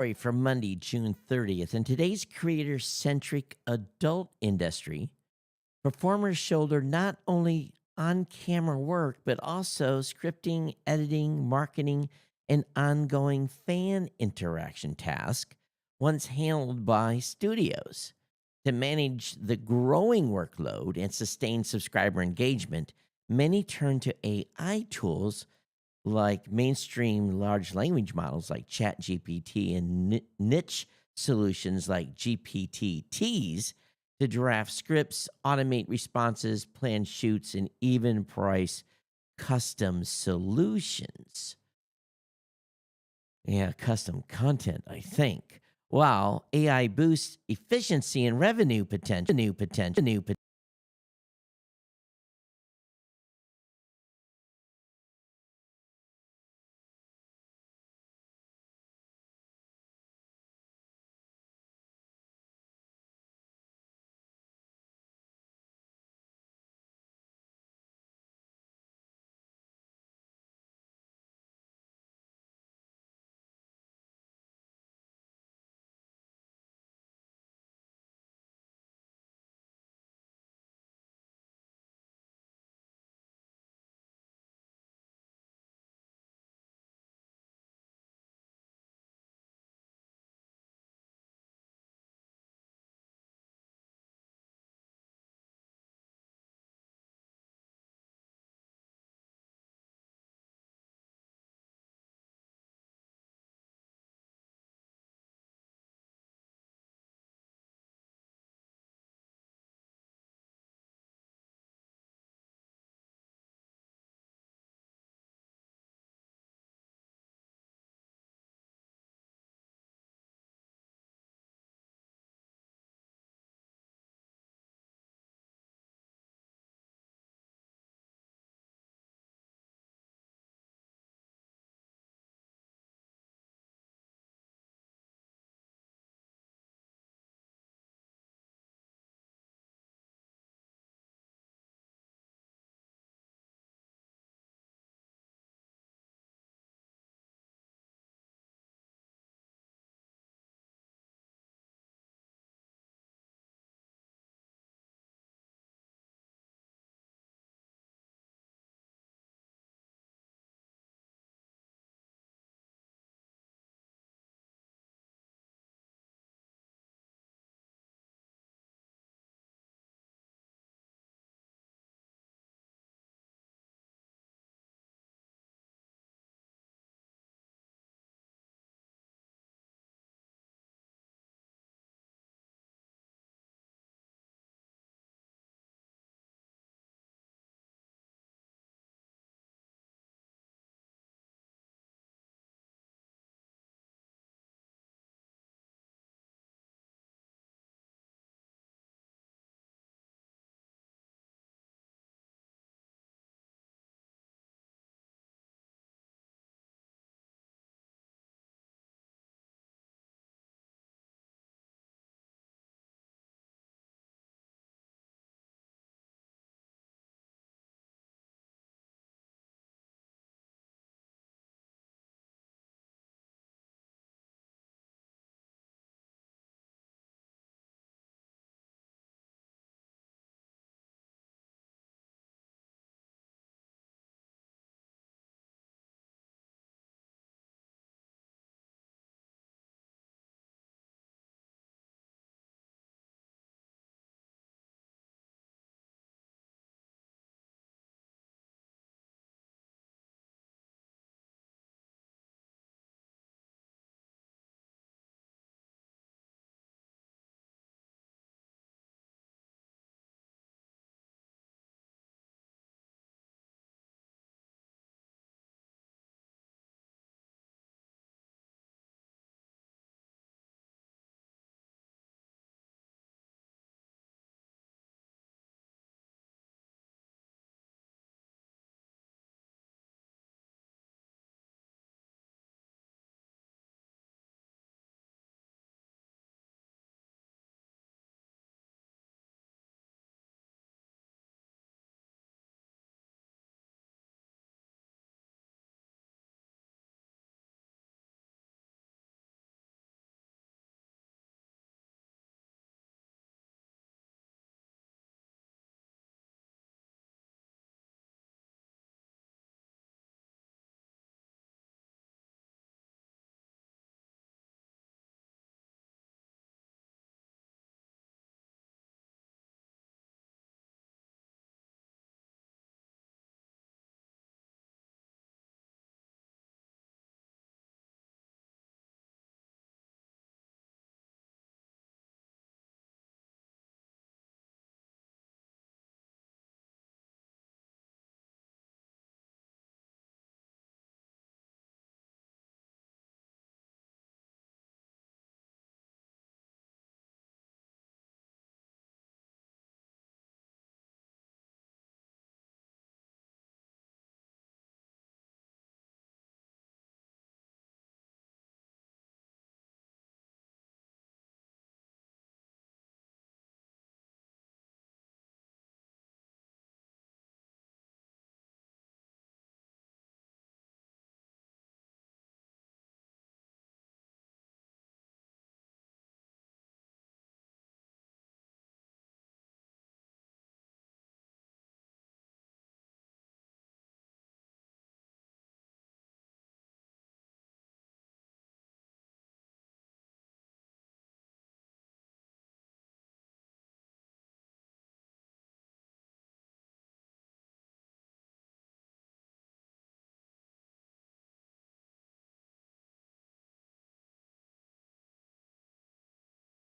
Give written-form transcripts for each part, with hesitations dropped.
Story for Monday, June 30th. In today's creator centric adult industry, performers shoulder not only on camera work, but also scripting, editing, marketing, and ongoing fan interaction tasks once handled by studios. To manage the growing workload and sustain subscriber engagement, many turn to AI tools like mainstream large language models like ChatGPT and niche solutions like GPTs to draft scripts, automate responses, plan shoots, and even price custom solutions. Yeah, custom content, I think. While AI boosts efficiency and revenue potential.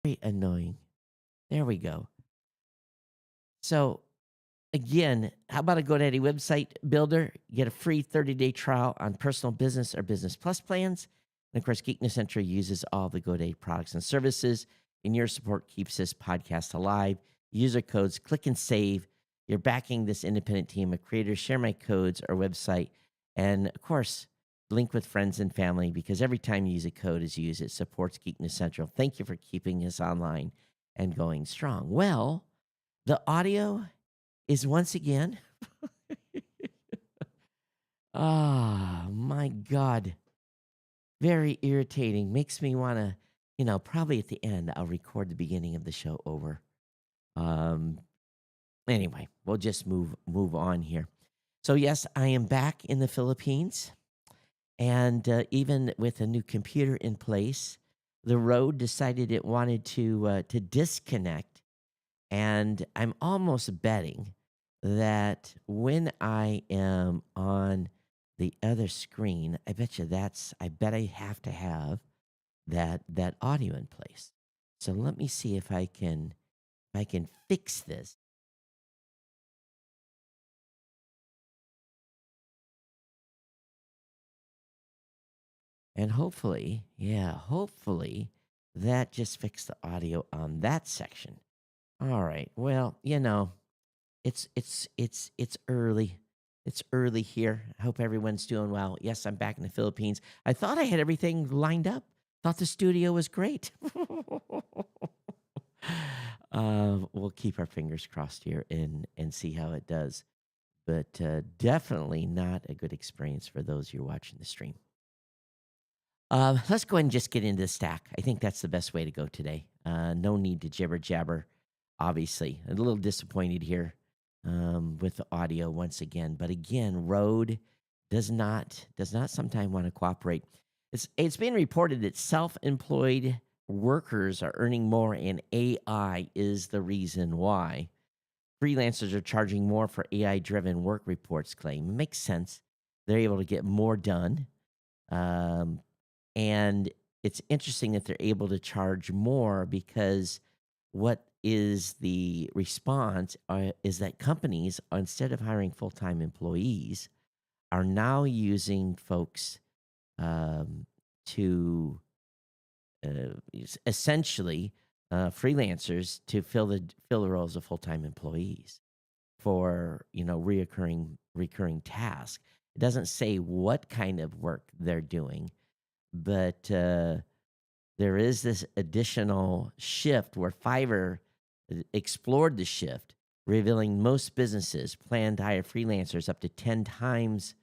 Very annoying. There we go. So again, how about a GoDaddy website builder? Get a free 30-day trial on personal business or business plus plans. And of course, Geekness Central uses all the GoDaddy products and services, and your support keeps this podcast alive. User codes, click and save. You're backing this independent team of creators. Share my codes or website. And of course, link with friends and family, because every time you use a code is used, it supports Geekness Central. Thank you for keeping us online and going strong. Well, the audio is once again, my God, very irritating. Makes me want to, probably at the end, I'll record the beginning of the show over. Um, anyway, we'll just move on here. So yes, I am back in the Philippines, and even with a new computer in place, the Rode decided it wanted to disconnect, and I'm almost betting that when I am on the other screen, I bet I have to have that audio in place. So let me see if I can fix this. And hopefully, hopefully that just fixed the audio on that section. All right. Well, it's early. It's early here. I hope everyone's doing well. Yes, I'm back in the Philippines. I thought I had everything lined up. Thought the studio was great. We'll keep our fingers crossed here and see how it does. But definitely not a good experience for those who are watching the stream. Let's go ahead and just get into the stack. I think that's the best way to go today. No need to jibber jabber. Obviously, a little disappointed here with the audio once again. But again, Rode does not sometimes want to cooperate. It's been reported that self-employed workers are earning more, and AI is the reason why. Freelancers are charging more for AI-driven work reports claim. It makes sense. They're able to get more done. And it's interesting that they're able to charge more, because what is the response is that companies, instead of hiring full-time employees, are now using folks to essentially freelancers to fill the roles of full-time employees for recurring tasks. It doesn't say what kind of work they're doing, but there is this additional shift where Fiverr explored the shift, revealing most businesses plan to hire freelancers up to 10 times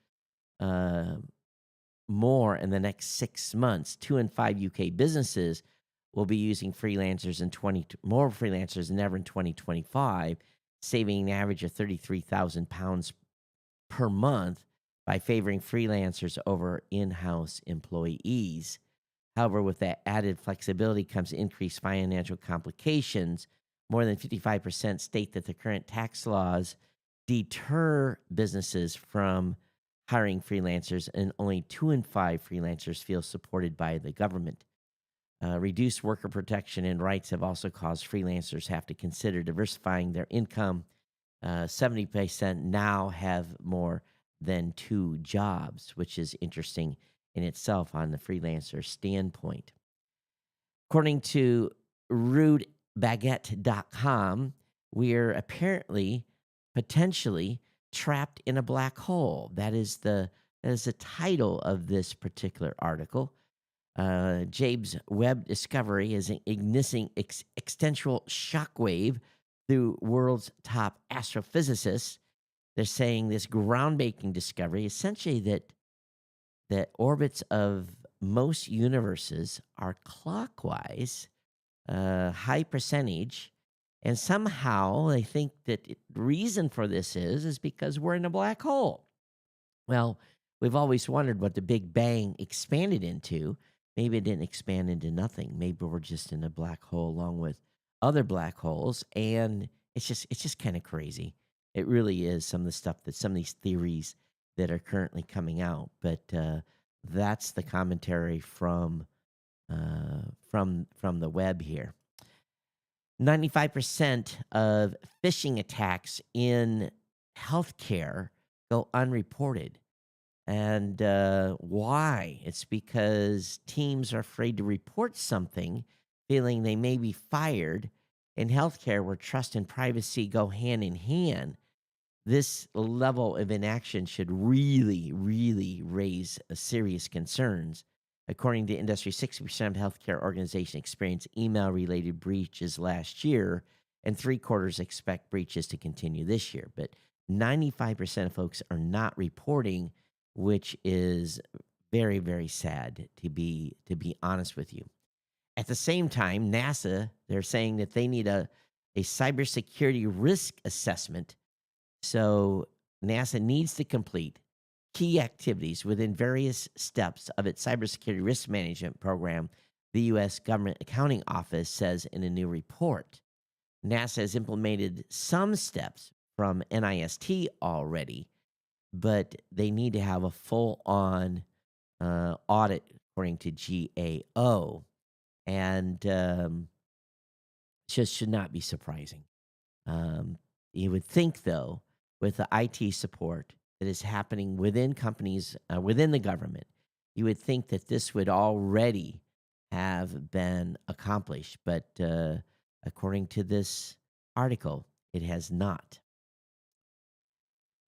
more in the next 6 months. 2 in 5 UK businesses will be using freelancers more freelancers than ever in 2025, saving an average of £33,000 per month by favoring freelancers over in-house employees. However, with that added flexibility comes increased financial complications. More than 55% state that the current tax laws deter businesses from hiring freelancers, and only 2 in 5 freelancers feel supported by the government. Reduced worker protection and rights have also caused freelancers have to consider diversifying their income. 70% now have more than 2 jobs, which is interesting in itself on the freelancer standpoint. According to rudebaguette.com, we're apparently potentially trapped in a black hole. That is the title of this particular article. James Webb discovery is an igniting existential shockwave through world's top astrophysicists. They're saying this groundbreaking discovery, essentially that orbits of most universes are clockwise, high percentage, and somehow they think that the reason for this is because we're in a black hole. Well, we've always wondered what the Big Bang expanded into. Maybe it didn't expand into nothing. Maybe we're just in a black hole along with other black holes, and it's just kind of crazy. It really is, some of these theories that are currently coming out. But that's the commentary from the web here. 95% of phishing attacks in healthcare go unreported. And why? It's because teams are afraid to report something, feeling they may be fired. In healthcare, where trust and privacy go hand in hand, this level of inaction should really, really raise serious concerns. According to industry, 60% of healthcare organizations experienced email related breaches last year, and three quarters expect breaches to continue this year. But 95% of folks are not reporting, which is very, very sad to be honest with you. At the same time, NASA, they're saying that they need a cybersecurity risk assessment, so NASA needs to complete key activities within various steps of its cybersecurity risk management program, the U.S. Government Accounting Office says in a new report. NASA has implemented some steps from NIST already, but they need to have a full on audit, according to GAO. And just should not be surprising. Um, you would think, though, with the IT support that is happening within companies, within the government, you would think that this would already have been accomplished. But according to this article, it has not.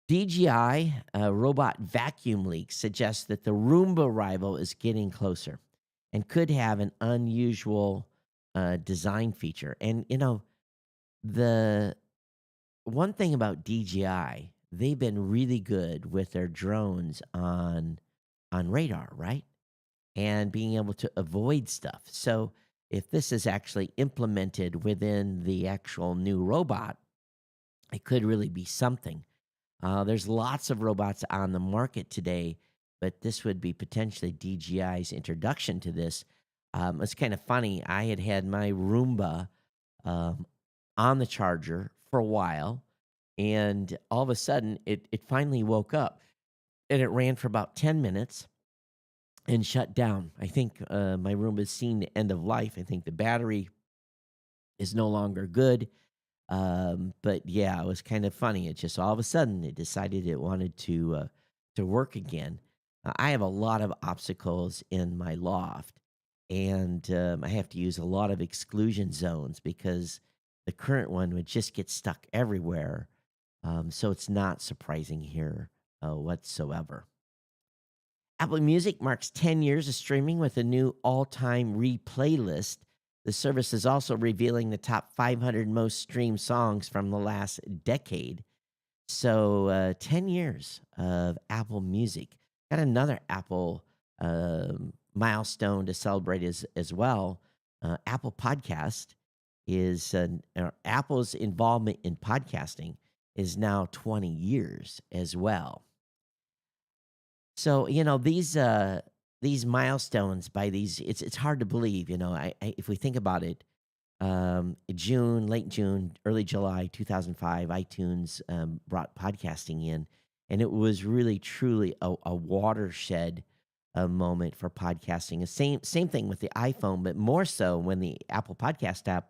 DJI robot vacuum leak suggests that the Roomba rival is getting closer and could have an unusual design feature. And, the one thing about DJI, they've been really good with their drones on radar, right? And being able to avoid stuff. So if this is actually implemented within the actual new robot, it could really be something. There's lots of robots on the market today, but this would be potentially DJI's introduction to this. It's kind of funny. I had my Roomba um, on the charger for a while, and all of a sudden it finally woke up, and it ran for about 10 minutes and shut down. I think my Roomba's seen the end of life. I think the battery is no longer good. But yeah, it was kind of funny. It just all of a sudden it decided it wanted to work again. I have a lot of obstacles in my loft, and I have to use a lot of exclusion zones because the current one would just get stuck everywhere. So it's not surprising here whatsoever. Apple Music marks 10 years of streaming with a new all time replay list. The service is also revealing the top 500 most streamed songs from the last decade. So, 10 years of Apple Music. Got another Apple milestone to celebrate as well. Apple Podcast is, Apple's involvement in podcasting is now 20 years as well. So, these milestones by these it's hard to believe, if we think about it, late June, early July 2005, iTunes brought podcasting in, and it was really truly a watershed moment for podcasting. The same thing with the iPhone, but more so when the Apple Podcast app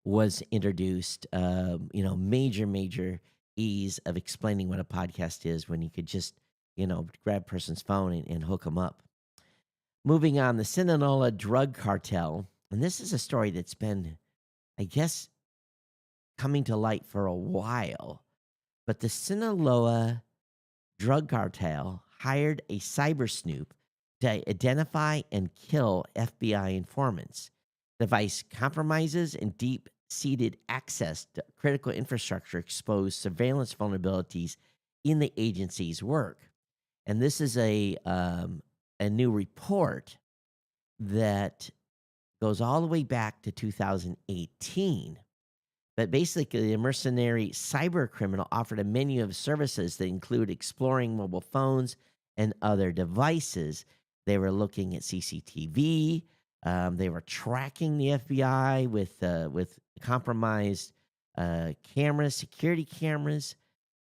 was introduced. Major ease of explaining what a podcast is when you could just grab a person's phone and hook them up. Moving on, the Sinaloa drug cartel, and this is a story that's been, I guess, coming to light for a while. But the Sinaloa drug cartel hired a cyber snoop to identify and kill FBI informants. The device compromises and deep seated access to critical infrastructure expose surveillance vulnerabilities in the agency's work. And this is a new report that goes all the way back to 2018. But basically, the mercenary cyber criminal offered a menu of services that include exploring mobile phones and other devices. They were looking at CCTV. They were tracking the FBI with compromised cameras, security cameras.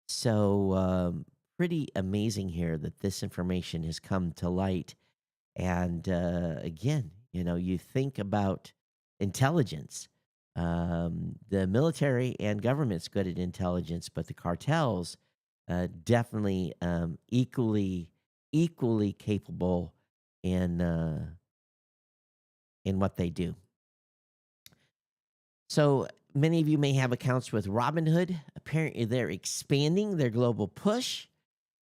So pretty amazing here that this information has come to light. And again, you think about intelligence. The military and government's good at intelligence, but the cartels definitely equally capable in in what they do. So many of you may have accounts with Robinhood. Apparently, they're expanding their global push,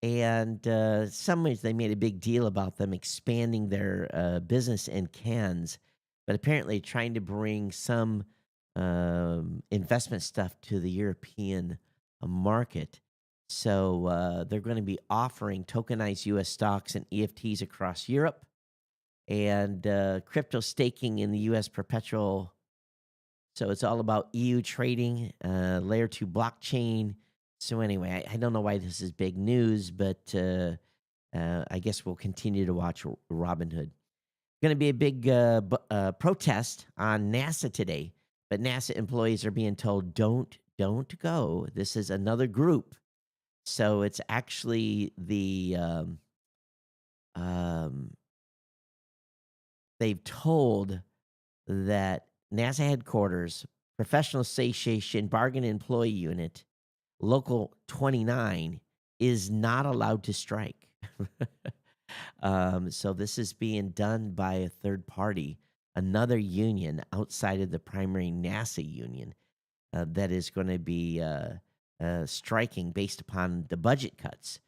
and some ways they made a big deal about them expanding their business in cans, but apparently trying to bring some investment stuff to the European market. So they're going to be offering tokenized U.S. stocks and EFTs across Europe, and crypto staking in the U.S. perpetual. So it's all about EU trading, layer two blockchain. So anyway, I don't know why this is big news, but I guess we'll continue to watch Robinhood. Going to be a big protest on NASA today, but NASA employees are being told don't go. This is another group, so it's actually um, they've told that NASA headquarters, Professional Association Bargain Employee Unit, Local 29, is not allowed to strike. So this is being done by a third party, another union outside of the primary NASA union that is going to be striking based upon the budget cuts.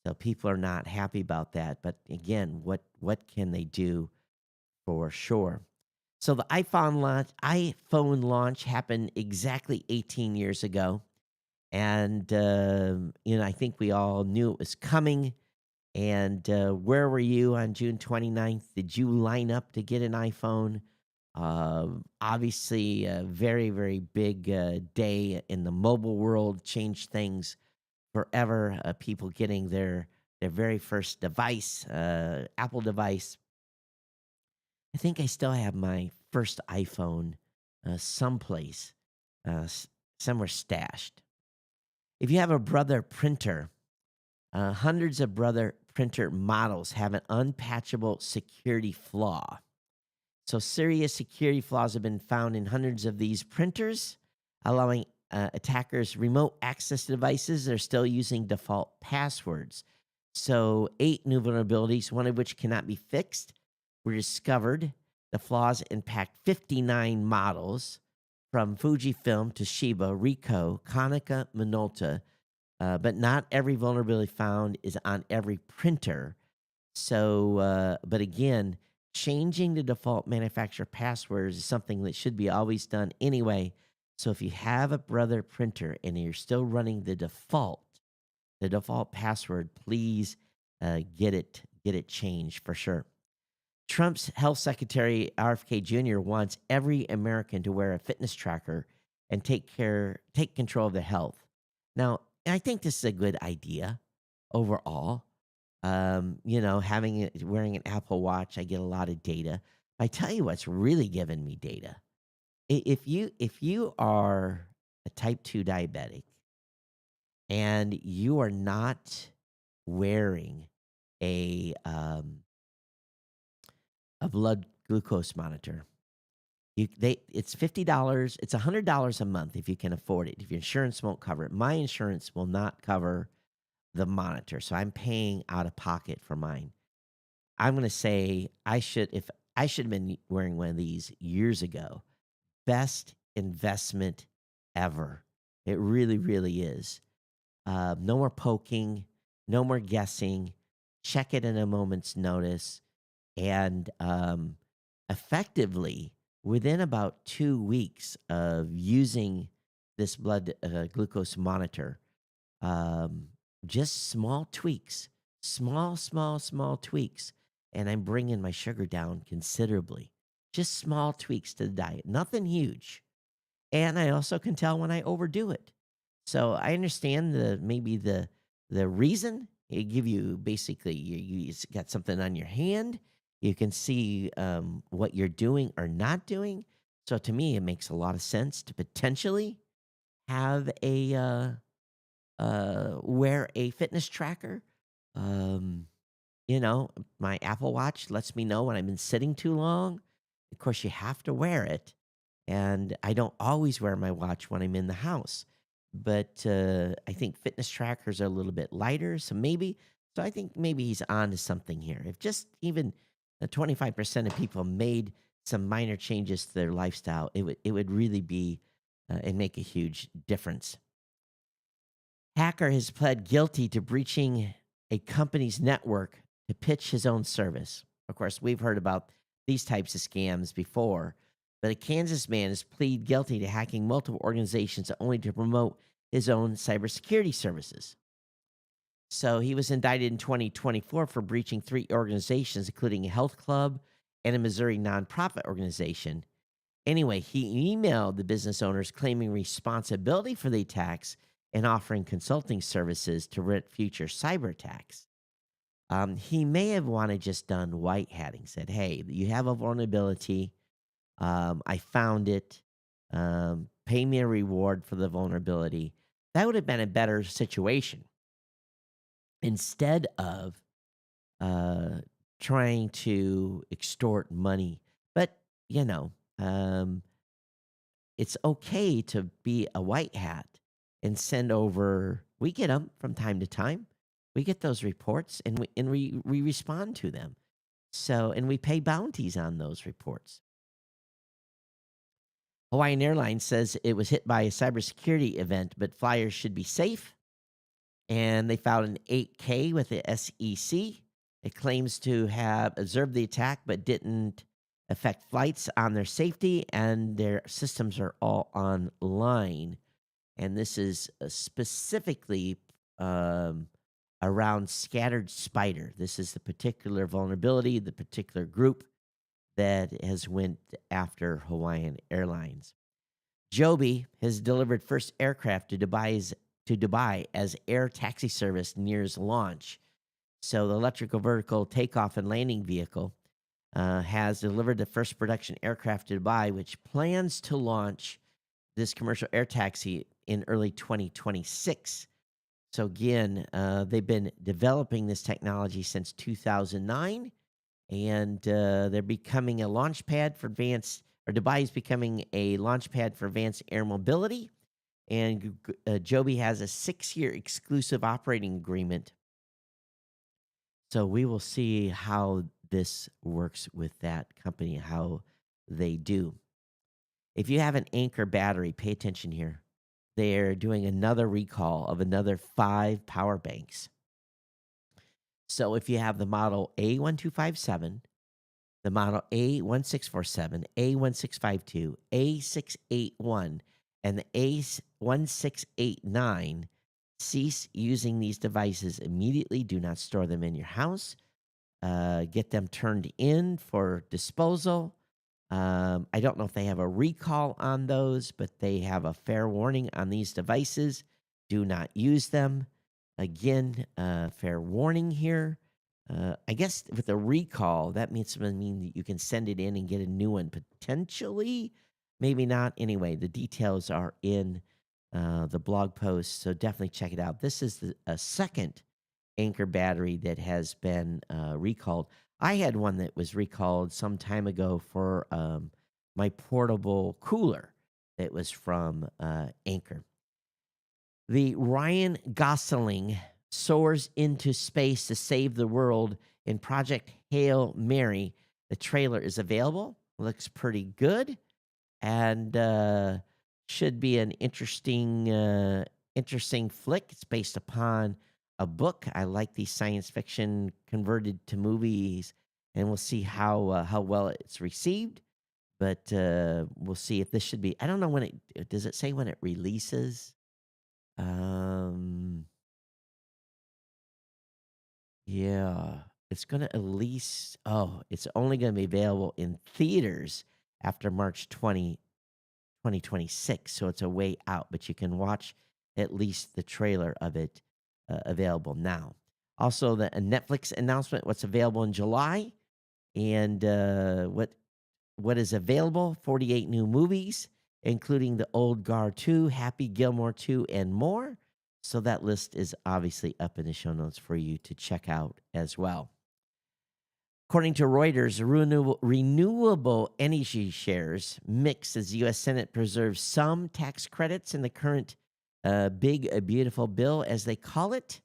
So people are not happy about that. But again, what can they do for sure? So the iPhone launch happened exactly 18 years ago, and I think we all knew it was coming. And where were you on June 29th? Did you line up to get an iPhone? Obviously, a very, very big day in the mobile world, changed things forever. People getting their very first device, Apple device. I think I still have my first iPhone someplace, somewhere stashed. If you have a Brother printer, hundreds of Brother printer models have an unpatchable security flaw. So, serious security flaws have been found in hundreds of these printers, allowing attackers remote access to devices that are still using default passwords. So, 8 new vulnerabilities, one of which cannot be fixed, were discovered. The flaws impact 59 models from Fujifilm, Toshiba, Ricoh, Konica, Minolta, but not every vulnerability found is on every printer. So, but again, changing the default manufacturer passwords is something that should be always done anyway. So if you have a Brother printer and you're still running the default password, please get it changed for sure. Trump's health secretary RFK Jr. wants every American to wear a fitness tracker and take control of their health. Now, I think this is a good idea overall. Wearing an Apple Watch, I get a lot of data. I tell you what's really giving me data. If you are a type 2 diabetic and you are not wearing a um, a blood glucose monitor, it's $50. It's $100 a month if you can afford it. If your insurance won't cover it, my insurance will not cover the monitor, so I'm paying out of pocket for mine. I'm gonna say I should have been wearing one of these years ago. Best investment ever. It really, really is. No more poking, no more guessing. Check it in a moment's notice, and effectively within about 2 weeks of using this blood glucose monitor, um, just small tweaks, small tweaks, and I'm bringing my sugar down considerably. Just small tweaks to the diet, nothing huge. And I also can tell when I overdo it. So I understand the reason. It give you basically you got something on your hand. You can see what you're doing or not doing. So to me, it makes a lot of sense to potentially have a wear a fitness tracker. Um, my Apple Watch lets me know when I've been sitting too long. Of course, you have to wear it. and I don't always wear my watch when I'm in the house. But I think fitness trackers are a little bit lighter, so I think maybe he's on to something here. If just even 25% of people made some minor changes to their lifestyle, it would really be and make a huge difference. Hacker has pled guilty to breaching a company's network to pitch his own service. Of course, we've heard about these types of scams before, but a Kansas man has pleaded guilty to hacking multiple organizations only to promote his own cybersecurity services. So he was indicted in 2024 for breaching three organizations, including a health club and a Missouri nonprofit organization. Anyway, he emailed the business owners claiming responsibility for the attacks and offering consulting services to prevent future cyber attacks. He may have wanted just done white hatting, said, "Hey, you have a vulnerability. I found it. Pay me a reward for the vulnerability." That would have been a better situation instead of uh, trying to extort money. But, you know, um, it's okay to be a white hat and send over. We get them from time to time. We get those reports and we respond to them. So and we pay bounties on those reports. Hawaiian Airlines says it was hit by a cybersecurity event, but flyers should be safe. And they filed an 8K with the SEC. It claims to have observed the attack, but didn't affect flights on their safety, and their systems are all online. And this is specifically um, around Scattered Spider. This is the particular vulnerability, the particular group that has went after Hawaiian Airlines. Joby has delivered first aircraft to Dubai as air taxi service nears launch. So the electrical vertical takeoff and landing vehicle has delivered the first production aircraft to Dubai, which plans to launch this commercial air taxi in early 2026. So again, they've been developing this technology since 2009, and they're becoming a launch pad for advanced, or Dubai is becoming a launch pad for advanced air mobility. And Joby has a 6-year exclusive operating agreement. So we will see how this works with that company, how they do. If you have an Anchor battery, pay attention here. They're doing another recall of another 5 power banks. So if you have the model A1257, the model A1647, A1652, A681, and the A1689, cease using these devices immediately. Do not store them in your house. Get them turned in for disposal. I don't know if they have a recall on those, but they have a fair warning on these devices. Do not use them. Again, fair warning here. I guess with a recall, that mean that you can send it in and get a new one potentially. Maybe not. Anyway, the details are in the blog post, so definitely check it out. This is a second Anchor battery that has been recalled. I had one that was recalled some time ago for my portable cooler that was from Anchor. The Ryan Gosling soars into space to save the world in Project Hail Mary. The trailer is available. Looks pretty good, and should be an interesting flick. It's based upon a book. I like these science fiction converted to movies, and we'll see how well it's received. But we'll see if this should be. I don't know when it does. It say when it releases? Um, yeah, it's gonna at least. Oh, it's only gonna be available in theaters after March 2026. So it's a way out, but you can watch at least the trailer of it available now. Also, the a Netflix announcement what's available in July, and what is available: 48 new movies, including The Old Guard 2, Happy Gilmore 2, and more. So that list is obviously up in the show notes for you to check out as well. According to Reuters, renewable energy shares mix as the U.S. Senate preserves some tax credits in the current big, beautiful bill, as they call it.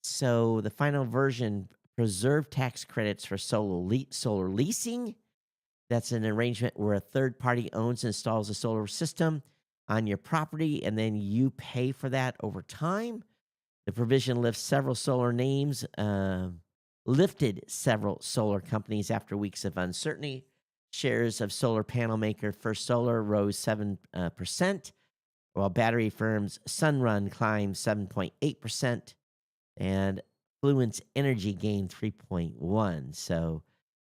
So the final version preserved tax credits for solar leasing. That's an arrangement where a third party owns and installs a solar system on your property, and then you pay for that over time. The provision lifted several solar companies after weeks of uncertainty. Shares of solar panel maker First Solar rose 7%, while battery firms Sunrun climbed 7.8%, and Fluence Energy gained 3.1. So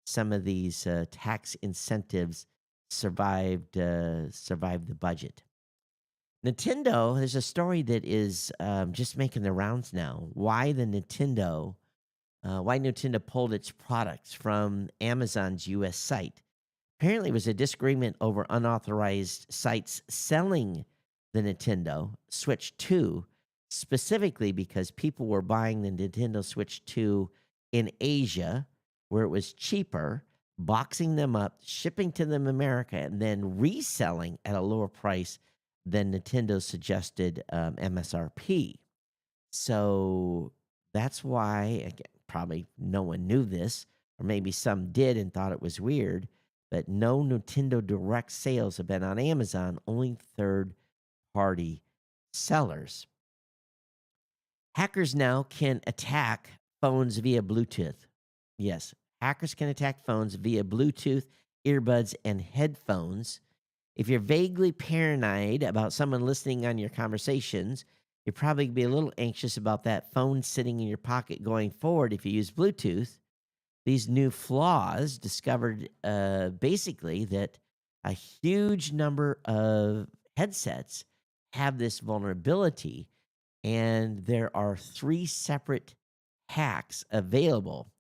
some of these tax incentives survived the budget. Nintendo, there's a story that is just making the rounds now. Why Nintendo pulled its products from Amazon's U.S. site. Apparently, it was a disagreement over unauthorized sites selling the Nintendo Switch 2, specifically because people were buying the Nintendo Switch 2 in Asia, where it was cheaper, boxing them up, shipping to them America, and then reselling at a lower price than Nintendo's suggested MSRP. So that's why, again, probably no one knew this, or maybe some did and thought it was weird, but no Nintendo direct sales have been on Amazon, only third-party sellers. Hackers now can attack phones via Bluetooth. Yes, hackers can attack phones via Bluetooth, earbuds, and headphones. If you're vaguely paranoid about someone listening on your conversations, you'd probably be a little anxious about that phone sitting in your pocket going forward if you use Bluetooth. These new flaws discovered basically that a huge number of headsets have this vulnerability, and there are 3 separate hacks available.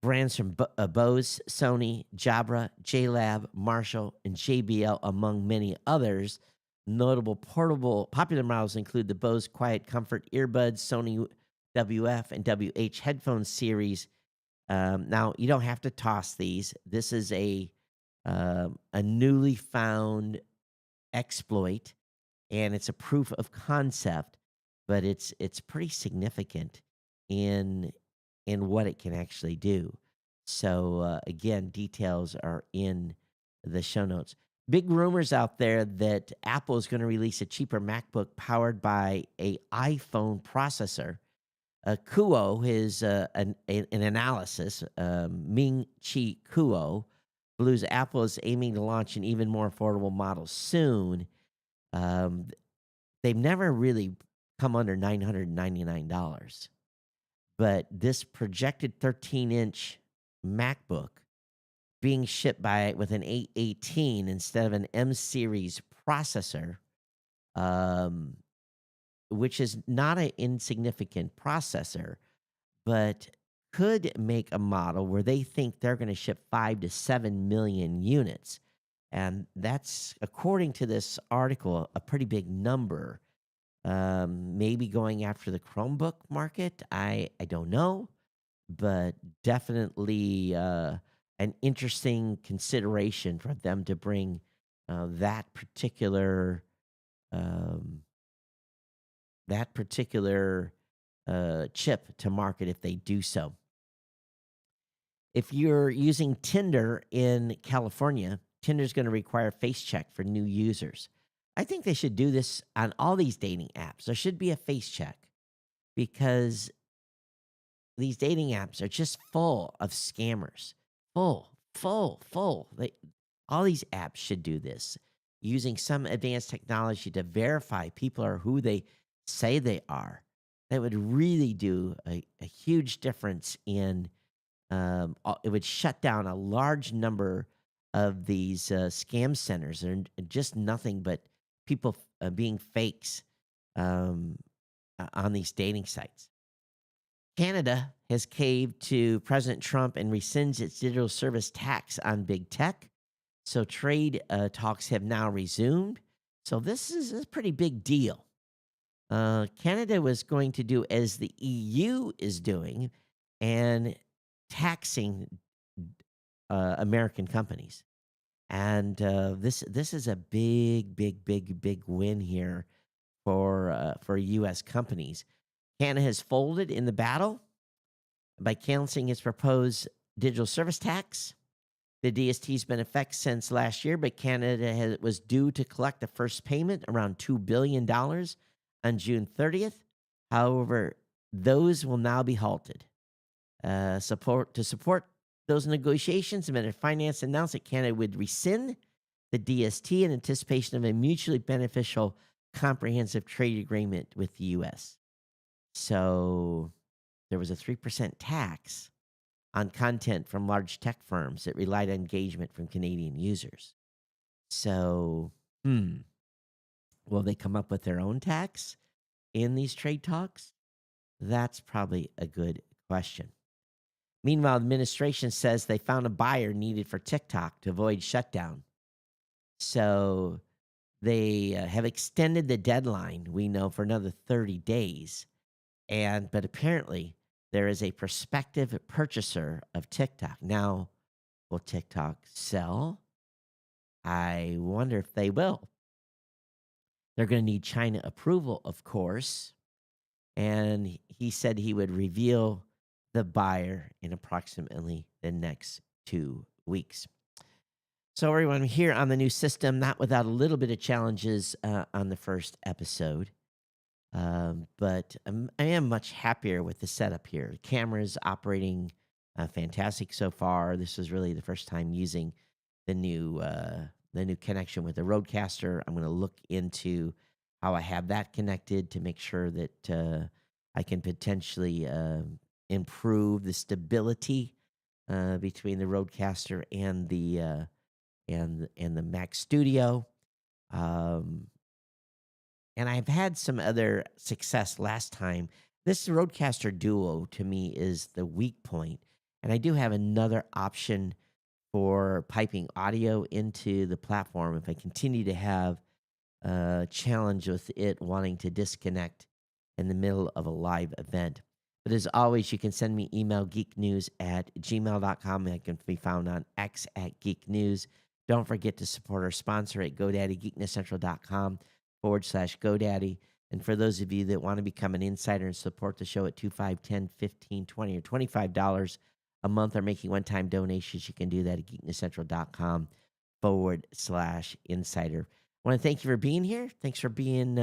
Brands from Bose, Sony, Jabra, JLab, Marshall, and JBL, among many others. Notable popular models include the Bose Quiet Comfort earbuds, Sony WF and WH headphone series. Now, you don't have to toss these. This is a newly found exploit, and it's a proof of concept, but it's pretty significant in what it can actually do. So again, details are in the show notes. Big rumors out there that Apple is going to release a cheaper MacBook powered by a iPhone processor. Kuo is an analysis. Ming Chi Kuo believes Apple is aiming to launch an even more affordable model soon. They've never really come under $999. But this projected 13-inch MacBook being shipped with an 818 instead of an M series processor, which is not an insignificant processor, but could make a model where they think they're going to ship 5 to 7 million units. And that's, according to this article, a pretty big number. Maybe going after the Chromebook market. I don't know, but definitely an interesting consideration for them to bring that particular chip to market if they do so. If you're using Tinder in California, Tinder's going to require face check for new users. I think they should do this on all these dating apps. There should be a face check because these dating apps are just full of scammers. Full. All these apps should do this, using some advanced technology to verify people are who they say they are. That would really do a huge difference in, it would shut down a large number of these scam centers. They're just nothing but people being fakes on these dating sites. Canada has caved to President Trump and rescinds its digital service tax on big tech. So trade talks have now resumed. So this is a pretty big deal. Canada was going to do as the EU is doing, and taxing American companies. And this is a big, big, big, big win here for U.S. companies. Canada has folded in the battle by canceling its proposed digital service tax. The DST has been in effect since last year, but Canada was due to collect the first payment, around $2 billion, on June 30th. However, those will now be halted. To support those negotiations, the Minister of Finance announced that Canada would rescind the DST in anticipation of a mutually beneficial comprehensive trade agreement with the U.S. So there was a 3% tax on content from large tech firms that relied on engagement from Canadian users. So, will they come up with their own tax in these trade talks? That's probably a good question. Meanwhile, the administration says they found a buyer needed for TikTok to avoid shutdown. So they have extended the deadline, we know, for another 30 days. But apparently there is a prospective purchaser of TikTok. Now, will TikTok sell? I wonder if they will. They're going to need China approval, of course. And he said he would reveal the buyer in approximately the next 2 weeks. So, everyone, here on the new system, not without a little bit of challenges on the first episode. But I am much happier with the setup here. The camera's operating fantastic so far. This is really the first time using the new connection with the Rodecaster. I'm going to look into how I have that connected to make sure that I can potentially improve the stability between the Rodecaster and the Mac Studio. And I've had some other success last time. This Rodecaster Duo to me is the weak point, and I do have another option for piping audio into the platform if I continue to have a challenge with it wanting to disconnect in the middle of a live event. But as always, you can send me email geeknews@gmail.com. I can be found on X @geeknews. Don't forget to support our sponsor at GoDaddy, geeknesscentral.com/GoDaddy. And for those of you that want to become an insider and support the show at $2, $5, $10, $15, $20, or $25 a month or making one-time donations, you can do that at geeknesscentral.com/insider. I want to thank you for being here. Thanks for being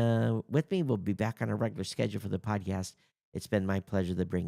with me. We'll be back on our regular schedule for the podcast. It's been my pleasure to bring